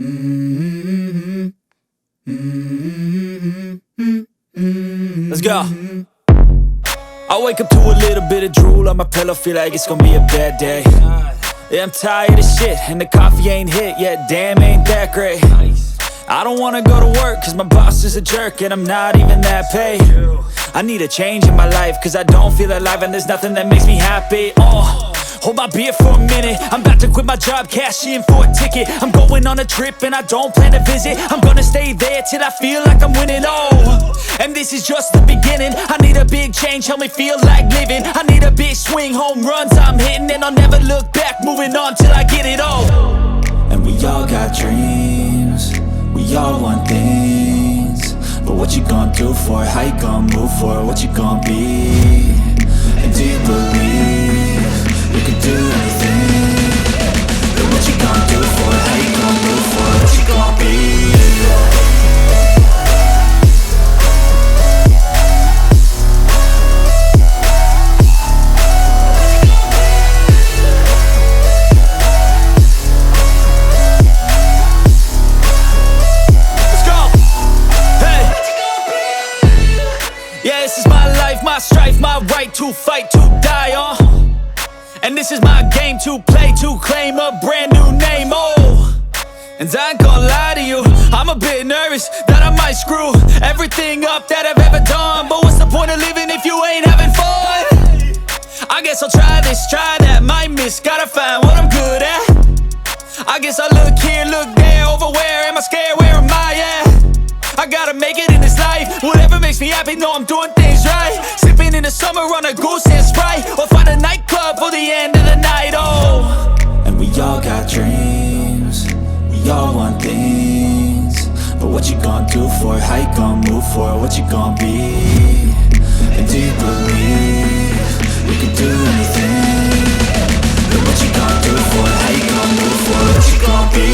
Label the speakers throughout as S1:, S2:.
S1: Let's go. I wake up to a little bit of drool on my pillow, feel like it's gonna be a bad day. Yeah, I'm tired of shit, and the coffee ain't hit yet, damn, ain't that great. I don't wanna go to work, cause my boss is a jerk, and I'm not even that paid. I need a change in my life, cause I don't feel alive, and there's nothing that makes me happy. Hold my beer for a minute, I'm about to quit my job, cash in for a ticket. I'm going on a trip and I don't plan to visit. I'm gonna stay there till I feel like I'm winning, and this is just the beginning. I need a big change, help me feel like living. I need a big swing, home runs I'm hitting, and I'll never look back, moving on till I get it all. And we all got dreams, we all want things, but what you gonna do for it? How you gonna move for it? What you gonna be? And do you believe you can do anything? But what you gonna do for it? How you gonna move for it? What you gonna be? Let's go! Hey! Yeah, this is my life, my strife, my right to fight, to die on. And this is my game to play, to claim a brand new name, and I ain't gonna lie to you, I'm a bit nervous that I might screw everything up that I've ever done. But what's the point of living if you ain't having fun? I guess I'll try this, try that, might miss, gotta find what I'm good at. I guess I look here, look there, over where am I scared, where am I at? I gotta make it in this life, whatever makes me happy, know I'm doing things right. Sipping in the summer on a goose and Sprite, or find a nightclub for the end of the night, And we all got dreams, we all want things, but what you gonna do for it? How you gonna move for it? What you gonna be? And do you believe you can do anything? But what you gonna do for it? How you gonna move for it? What you gonna be?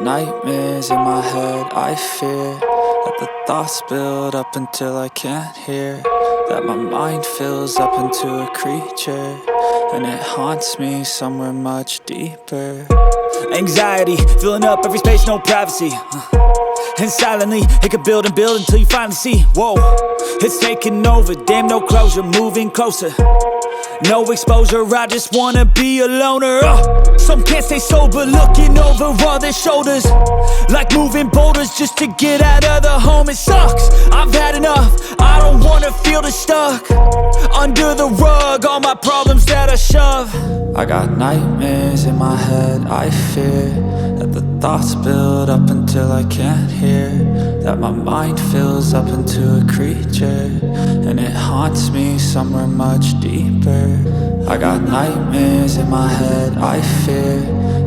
S1: nightmares in my head, I fear that the thoughts build up until I can't hear, that my mind fills up into a creature, and it haunts me somewhere much deeper. Anxiety, filling up every space, no privacy. And silently, it could build and build until you finally see, whoa, it's taking over, damn, no closure, moving closer. No exposure, I just wanna be a loner. Some can't stay sober, looking over all their shoulders, like moving boulders just to get out of the home. It sucks, I've had enough, I don't wanna feel the stuck under the rug, all my problems that I shove. I got nightmares in my head, I fear that the thoughts build up until I can't hear, that my mind fills up into a creature, and it haunts me somewhere much deeper. I got nightmares in my head, I fear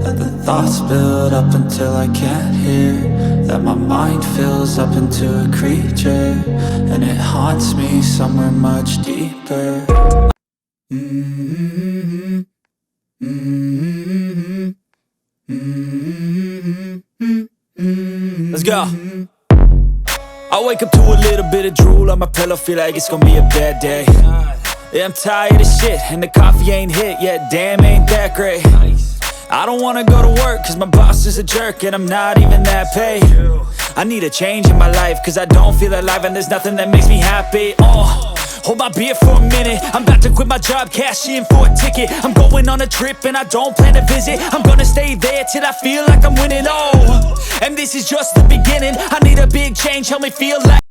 S1: that the thoughts build up until I can't hear, that my mind fills up into a creature, and it haunts me somewhere much deeper. Let's go. I wake up to a little bit of drool on my pillow, feel like it's gonna be a bad day. Yeah, I'm tired of shit, and the coffee ain't hit yet, damn, ain't that great. I don't wanna go to work, cause my boss is a jerk, and I'm not even that paid. I need a change in my life, cause I don't feel alive, and there's nothing that makes me happy. Hold my beer for a minute, I'm about to quit my job, cash in for a ticket. I'm going on a trip, and I don't plan to visit. I'm gonna stay there till I feel like I'm winning, and this is just the beginning. I need a big change, help me feel like